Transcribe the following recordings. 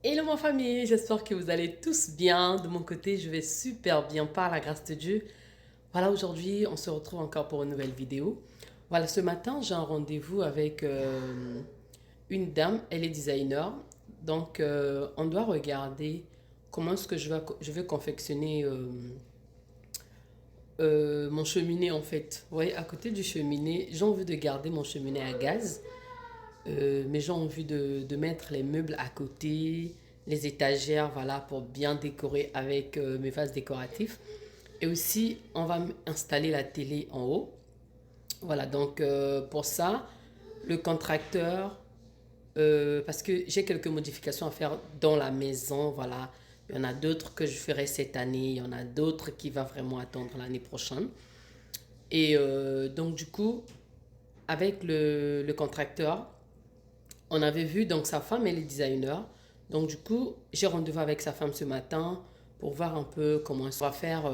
Hello ma famille, j'espère que vous allez tous bien. De mon côté, je vais super bien par la grâce de Dieu. Voilà, aujourd'hui, on se retrouve encore pour une nouvelle vidéo. Voilà, ce matin, j'ai un rendez-vous avec une dame, elle est designer. Donc, on doit regarder comment est-ce que je vais confectionner mon cheminée en fait. Vous voyez, à côté du cheminée, j'ai envie de garder mon cheminée à gaz. Mais j'ai envie de mettre les meubles à côté, les étagères, voilà, pour bien décorer avec mes vases décoratifs. Et aussi, on va installer la télé en haut. Voilà, donc pour ça, le contracteur, parce que j'ai quelques modifications à faire dans la maison, voilà. Il y en a d'autres que je ferai cette année, il y en a d'autres qui va vraiment attendre l'année prochaine. Et donc du coup, avec le contracteur, on avait vu, donc sa femme, elle est designer. Donc du coup, j'ai rendez-vous avec sa femme ce matin pour voir un peu comment ça va faire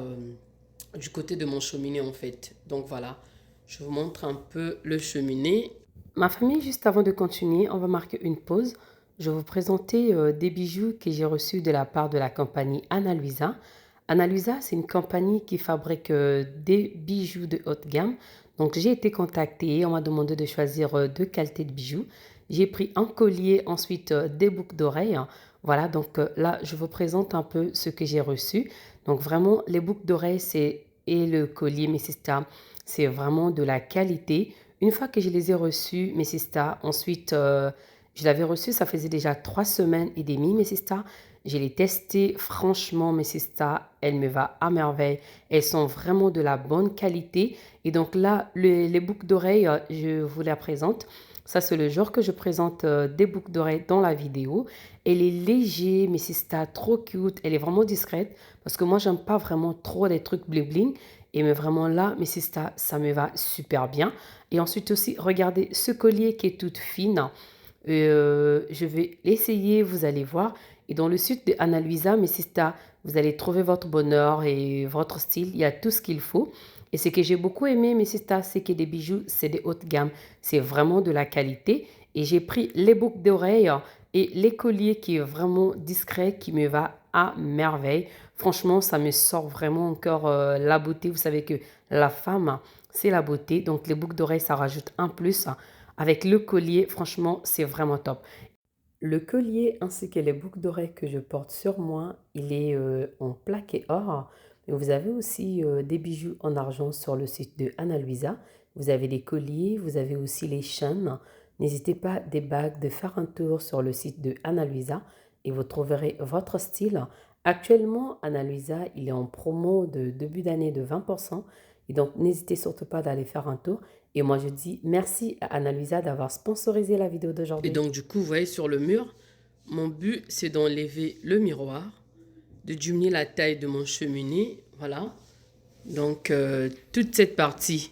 du côté de mon cheminée en fait. Donc voilà, je vous montre un peu le cheminée. Ma famille, juste avant de continuer, on va marquer une pause. Je vais vous présenter des bijoux que j'ai reçus de la part de la compagnie Ana Luisa. Ana Luisa, c'est une compagnie qui fabrique des bijoux de haute gamme. Donc j'ai été contactée, on m'a demandé de choisir deux qualités de bijoux. J'ai pris un collier, ensuite des boucles d'oreilles. Voilà, donc là, je vous présente un peu ce que j'ai reçu. Donc vraiment, les boucles d'oreilles, et le collier, mes sisters, c'est vraiment de la qualité. Une fois que je les ai reçus, mes sisters, ensuite, je l'avais reçu, ça faisait déjà 3 semaines et demie, mes sisters. Je l'ai testé, franchement, mes sisters, elle me va à merveille. Elles sont vraiment de la bonne qualité. Et donc là, les boucles d'oreilles, je vous la présente. Ça, c'est le genre que je présente des boucles d'oreilles dans la vidéo. Elle est léger, mais c'est ça, trop cute. Elle est vraiment discrète parce que moi, j'aime pas vraiment trop les trucs bling bling. Et mais vraiment là, mais c'est ça me va super bien. Et ensuite aussi, regardez ce collier qui est toute fine. Je vais l'essayer, vous allez voir. Et dans le site de Ana Luisa, mais c'est ça, vous allez trouver votre bonheur et votre style. Il y a tout ce qu'il faut. Et ce que j'ai beaucoup aimé, mais c'est ça, c'est que des bijoux, c'est des hautes gamme. C'est vraiment de la qualité. Et j'ai pris les boucles d'oreilles et les colliers qui est vraiment discret, qui me va à merveille. Franchement, ça me sort vraiment encore la beauté. Vous savez que la femme, c'est la beauté. Donc les boucles d'oreilles, ça rajoute un plus. Avec le collier, franchement, c'est vraiment top. Le collier ainsi que les boucles d'oreilles que je porte sur moi, il est en plaqué or. Mais vous avez aussi des bijoux en argent sur le site de Ana Luisa. Vous avez les colliers, vous avez aussi les chaînes. N'hésitez pas des bagues de faire un tour sur le site de Ana Luisa et vous trouverez votre style. Actuellement, Ana Luisa, il est en promo de début d'année de 20%. Et donc, n'hésitez surtout pas d'aller faire un tour. Et moi, je dis merci à Ana Luisa d'avoir sponsorisé la vidéo d'aujourd'hui. Et donc, du coup, vous voyez sur le mur, mon but, c'est d'enlever le miroir, de diminuer la taille de mon cheminée. Voilà. Donc, toute cette partie,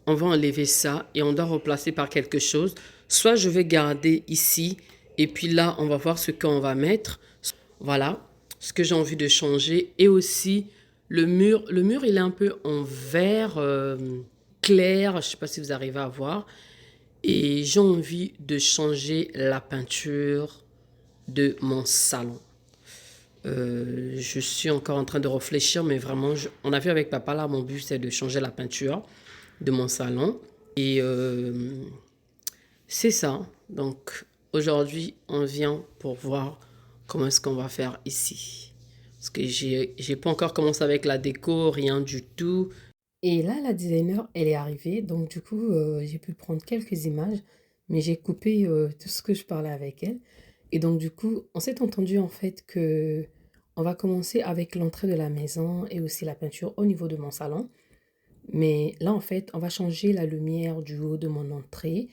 on va enlever ça et on doit replacer par quelque chose. Soit je vais garder ici et puis là, on va voir ce qu'on va mettre. Voilà, ce que j'ai envie de changer. Et aussi, le mur, il est un peu en vert clair. Je ne sais pas si vous arrivez à voir. Et j'ai envie de changer la peinture de mon salon. Je suis encore en train de réfléchir, mais vraiment, on a vu avec papa là, mon but c'est de changer la peinture de mon salon. Et c'est ça. Donc aujourd'hui, on vient pour voir comment est-ce qu'on va faire ici. Parce que j'ai pas encore commencé avec la déco, rien du tout. Et là, la designer, elle est arrivée. Donc du coup, j'ai pu prendre quelques images, mais j'ai coupé tout ce que je parlais avec elle. Et donc du coup, on s'est entendu en fait que on va commencer avec l'entrée de la maison et aussi la peinture au niveau de mon salon. Mais là, en fait, on va changer la lumière du haut de mon entrée.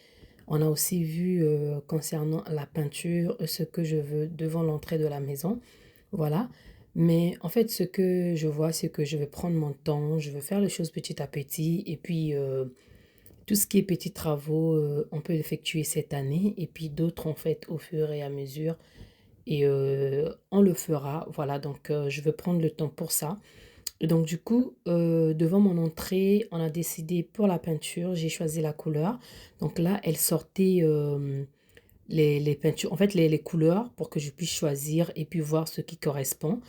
On a aussi vu concernant la peinture ce que je veux devant l'entrée de la maison. Voilà. Mais en fait, ce que je vois, c'est que je vais prendre mon temps, je vais faire les choses petit à petit. Et puis, tout ce qui est petits travaux, on peut l'effectuer cette année. Et puis, d'autres, en fait, au fur et à mesure. Et on le fera. Voilà. Donc, je vais prendre le temps pour ça. Et donc du coup, devant mon entrée, on a décidé pour la peinture, j'ai choisi la couleur. Donc là, elle sortait les peintures, en fait les couleurs pour que je puisse choisir et puis voir ce qui correspond.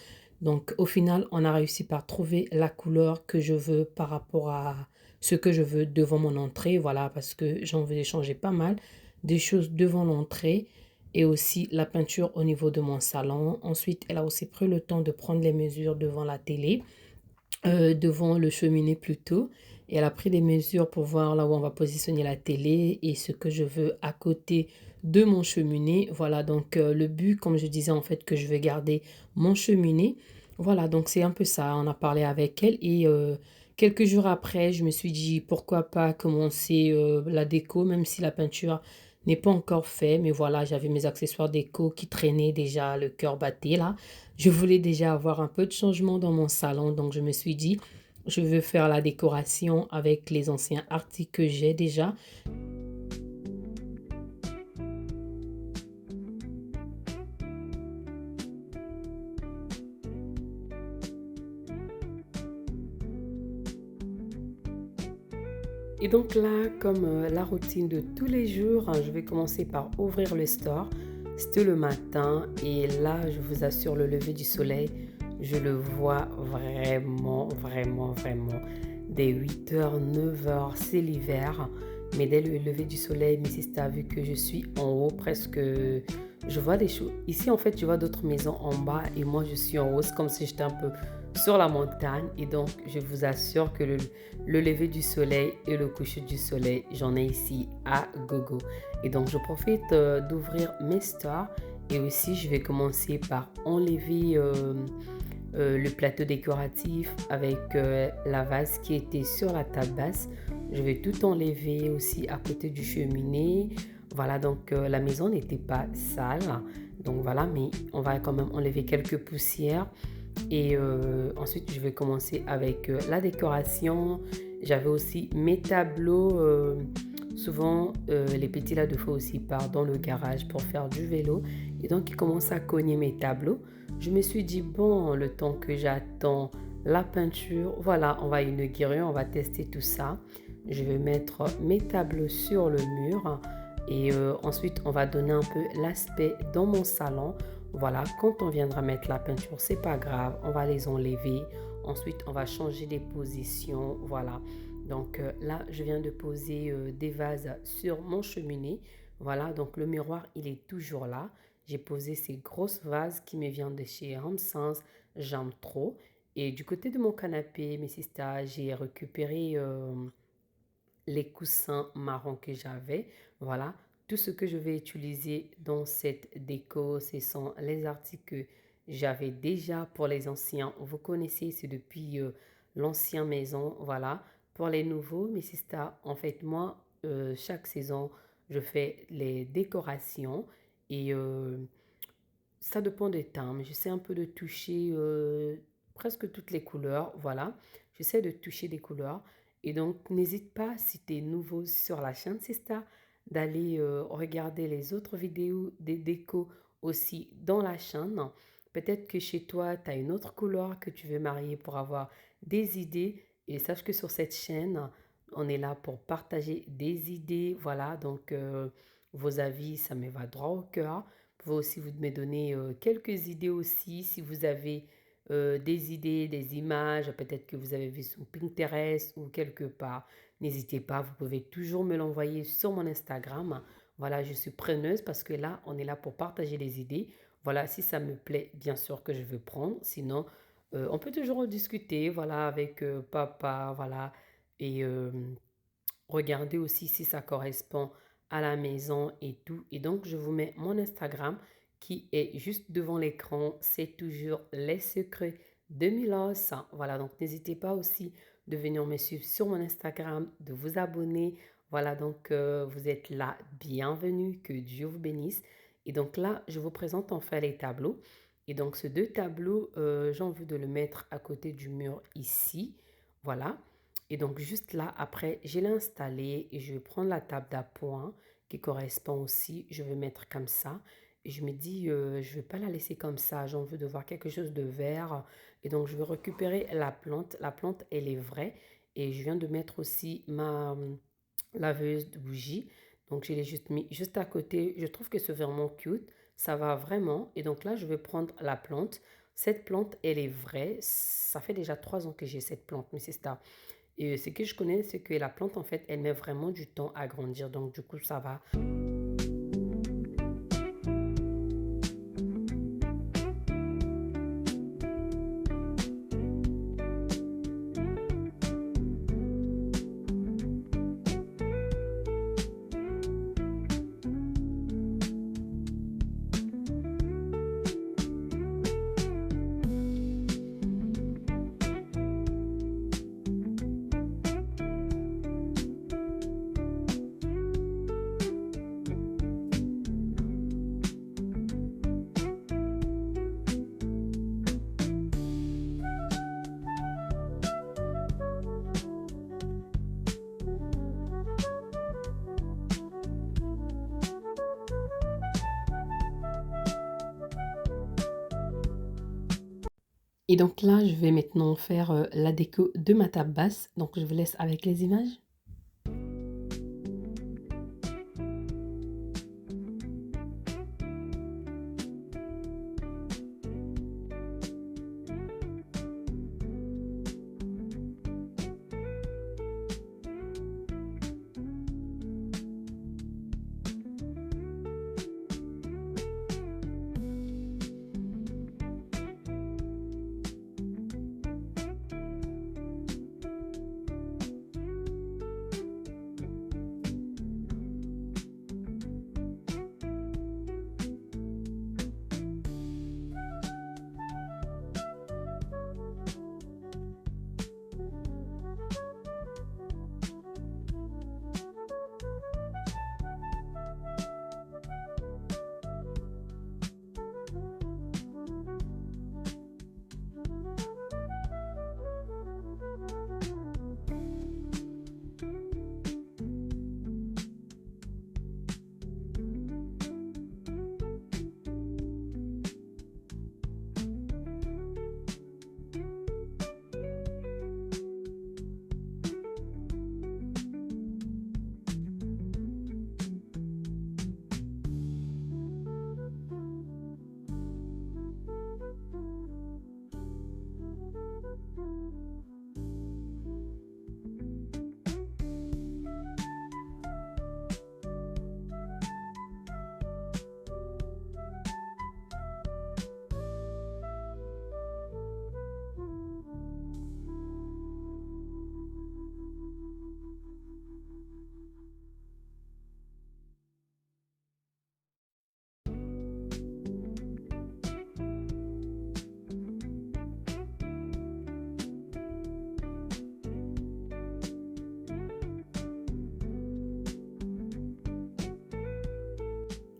Donc au final, on a réussi par trouver la couleur que je veux par rapport à ce que je veux devant mon entrée. Voilà, parce que j'en veux changer pas mal des choses devant l'entrée et aussi la peinture au niveau de mon salon. Ensuite, elle a aussi pris le temps de prendre les mesures devant la télé devant le cheminée plutôt. Et elle a pris des mesures pour voir là où on va positionner la télé et ce que je veux à côté de mon cheminée. Voilà, donc le but, comme je disais en fait, que je vais garder mon cheminée. Voilà, donc c'est un peu ça. On a parlé avec elle et quelques jours après, je me suis dit pourquoi pas commencer la déco, même si la peinture n'est pas encore faite. Mais voilà, j'avais mes accessoires déco qui traînaient déjà, le cœur battait là. Je voulais déjà avoir un peu de changement dans mon salon, donc je me suis dit, je veux faire la décoration avec les anciens articles que j'ai déjà. Et donc là, comme la routine de tous les jours, je vais commencer par ouvrir le store. C'était le matin et là, je vous assure, le lever du soleil, je le vois vraiment, vraiment, vraiment. Dès 8 heures, 9 heures, c'est l'hiver. Mais dès le lever du soleil, mais si tu as vu que je suis en haut, presque, je vois des choses. Ici, en fait, je vois d'autres maisons en bas et moi, je suis en haut. C'est comme si j'étais un peu sur la montagne. Et donc, je vous assure que le lever du soleil et le coucher du soleil, j'en ai ici à gogo. Et donc, je profite d'ouvrir mes stores. Et aussi, je vais commencer par enlever le plateau décoratif avec la vase qui était sur la table basse. Je vais tout enlever aussi à côté du cheminée. Voilà, donc la maison n'était pas sale. Donc voilà, mais on va quand même enlever quelques poussières. Et ensuite, je vais commencer avec la décoration. J'avais aussi mes tableaux. Souvent, les petits là de feu aussi partent dans le garage pour faire du vélo. Et donc, ils commencent à cogner mes tableaux. Je me suis dit, bon, le temps que j'attends la peinture, voilà, on va inaugurer, on va tester tout ça. Je vais mettre mes tableaux sur le mur. Et ensuite, on va donner un peu l'aspect dans mon salon. Voilà, quand on viendra mettre la peinture, c'est pas grave, on va les enlever. Ensuite, on va changer les positions. Voilà. Donc là, je viens de poser des vases sur mon cheminée. Voilà, donc le miroir, il est toujours là. J'ai posé ces grosses vases qui me viennent de chez Ramsens, j'aime trop. Et du côté de mon canapé, mes sisters, j'ai récupéré les coussins marrons que j'avais. Voilà, tout ce que je vais utiliser dans cette déco, ce sont les articles que j'avais déjà pour les anciens. Vous connaissez, c'est depuis l'ancienne maison. Voilà, pour les nouveaux, mes sisters, en fait, moi, chaque saison, je fais les décorations et ça dépend des temps, mais j'essaie un peu de toucher presque toutes les couleurs. Voilà, j'essaie de toucher des couleurs. Et donc, n'hésite pas, si tu es nouveau sur la chaîne Sista, d'aller regarder les autres vidéos des décos aussi dans la chaîne. Peut-être que chez toi, tu as une autre couleur que tu veux marier pour avoir des idées. Et sache que sur cette chaîne, on est là pour partager des idées. Voilà, donc vos avis, ça me va droit au cœur. Vous pouvez aussi vous me donner quelques idées aussi si vous avez des idées, des images, peut-être que vous avez vu sur Pinterest ou quelque part. N'hésitez pas, vous pouvez toujours me l'envoyer sur mon Instagram. Voilà, je suis preneuse parce que là, on est là pour partager les idées. Voilà, si ça me plaît, bien sûr que je veux prendre. Sinon, on peut toujours en discuter, voilà, avec papa, voilà. Et regardez aussi si ça correspond à la maison et tout. Et donc, je vous mets mon Instagram qui est juste devant l'écran. C'est toujours les secrets de Milos. Voilà, donc n'hésitez pas aussi de venir me suivre sur mon Instagram, de vous abonner. Voilà, donc vous êtes là, bienvenue, que Dieu vous bénisse. Et donc là, je vous présente enfin les tableaux. Et donc, ces deux tableaux, j'ai envie de le mettre à côté du mur ici. Voilà. Et donc, juste là, après, je l'ai installé et je vais prendre la table d'appoint qui correspond aussi. Je vais mettre comme ça. Et je me dis, je ne vais pas la laisser comme ça. J'ai envie de voir quelque chose de vert. Et donc, je vais récupérer la plante. La plante, elle est vraie. Et je viens de mettre aussi ma laveuse de bougies. Donc, je l'ai juste mis juste à côté. Je trouve que c'est vraiment cute. Ça va vraiment. Et donc là, je vais prendre la plante. Cette plante, elle est vraie. Ça fait déjà 3 ans que j'ai cette plante, mais c'est ça. Et ce que je connais, c'est que la plante, en fait, elle met vraiment du temps à grandir. Donc, du coup, ça va. Et donc là, je vais maintenant faire la déco de ma table basse. Donc, je vous laisse avec les images.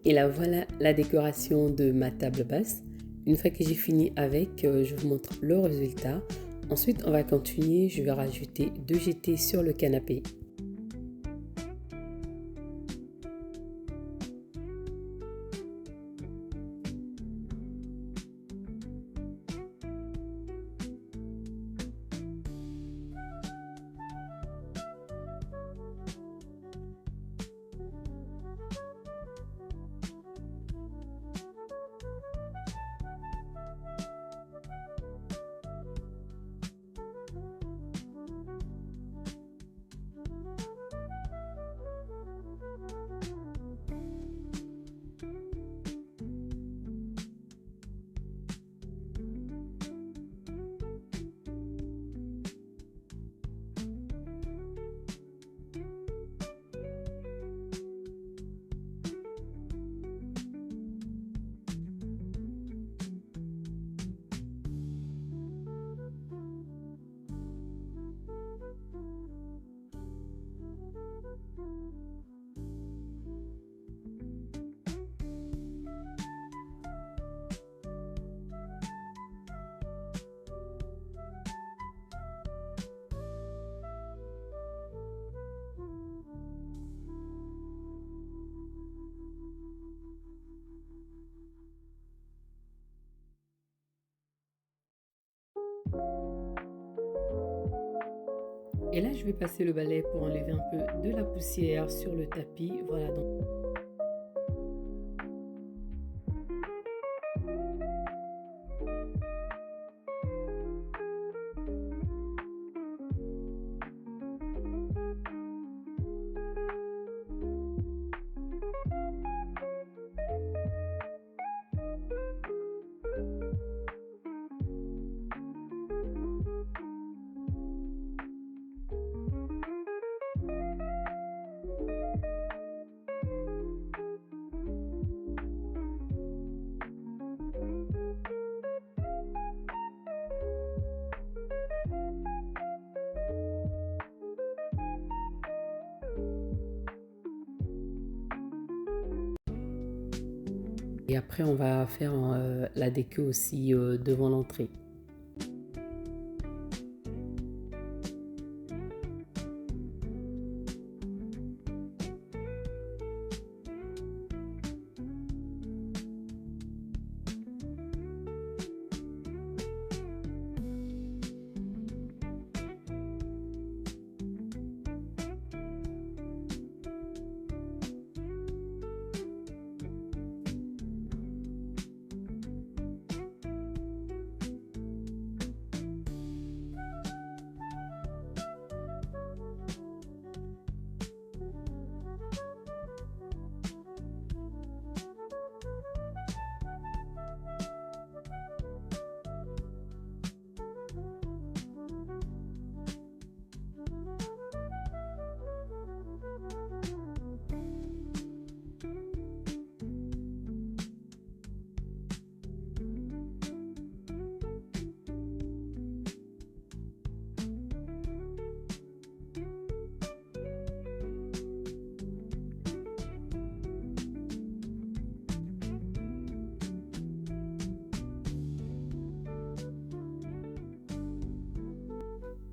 Et là, voilà la décoration de ma table basse. Une fois que j'ai fini avec, je vous montre le résultat. Ensuite, on va continuer. Je vais rajouter 2 GT sur le canapé. Et là, je vais passer le balai pour enlever un peu de la poussière sur le tapis. Voilà, donc. Et après, on va faire la déco aussi devant l'entrée.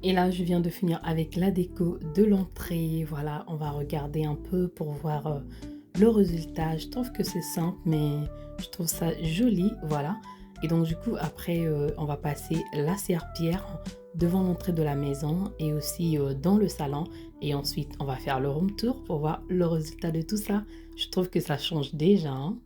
Et là, je viens de finir avec la déco de l'entrée. Voilà, on va regarder un peu pour voir le résultat. Je trouve que c'est simple, mais je trouve ça joli. Voilà. Et donc, du coup, après, on va passer la serpillière devant l'entrée de la maison et aussi dans le salon. Et ensuite, on va faire le room tour pour voir le résultat de tout ça. Je trouve que ça change déjà, hein.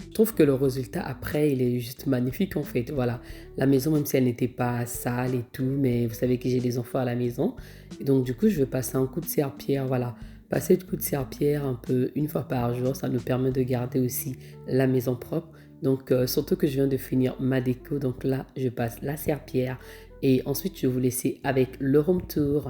Je trouve que le résultat après, il est juste magnifique en fait. Voilà, la maison, même si elle n'était pas sale et tout, mais vous savez que j'ai des enfants à la maison. Et donc, du coup, je vais passer un coup de serpillière. Voilà, passer le coup de serpillière un peu une fois par jour, ça nous permet de garder aussi la maison propre. Donc, surtout que je viens de finir ma déco. Donc là, je passe la serpillière. Et ensuite, je vais vous laisser avec le room tour.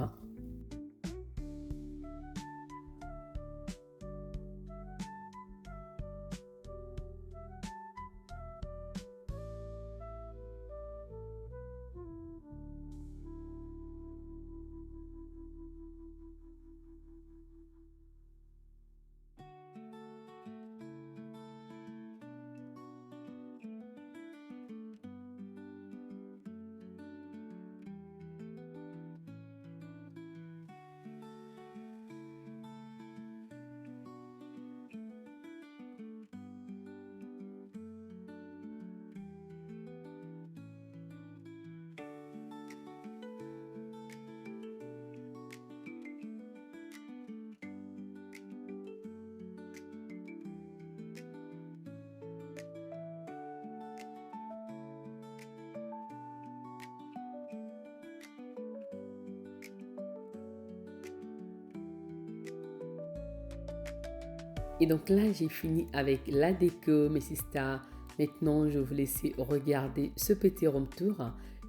Et donc là, j'ai fini avec la déco, mes sisters. Maintenant, je vais vous laisser regarder ce petit room tour.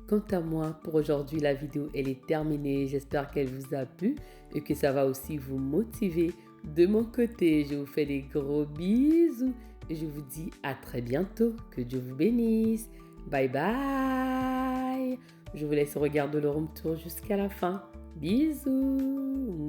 Quant à moi, pour aujourd'hui, la vidéo, elle est terminée. J'espère qu'elle vous a plu et que ça va aussi vous motiver. De mon côté, je vous fais des gros bisous et je vous dis à très bientôt. Que Dieu vous bénisse. Bye bye. Je vous laisse regarder le room tour jusqu'à la fin. Bisous.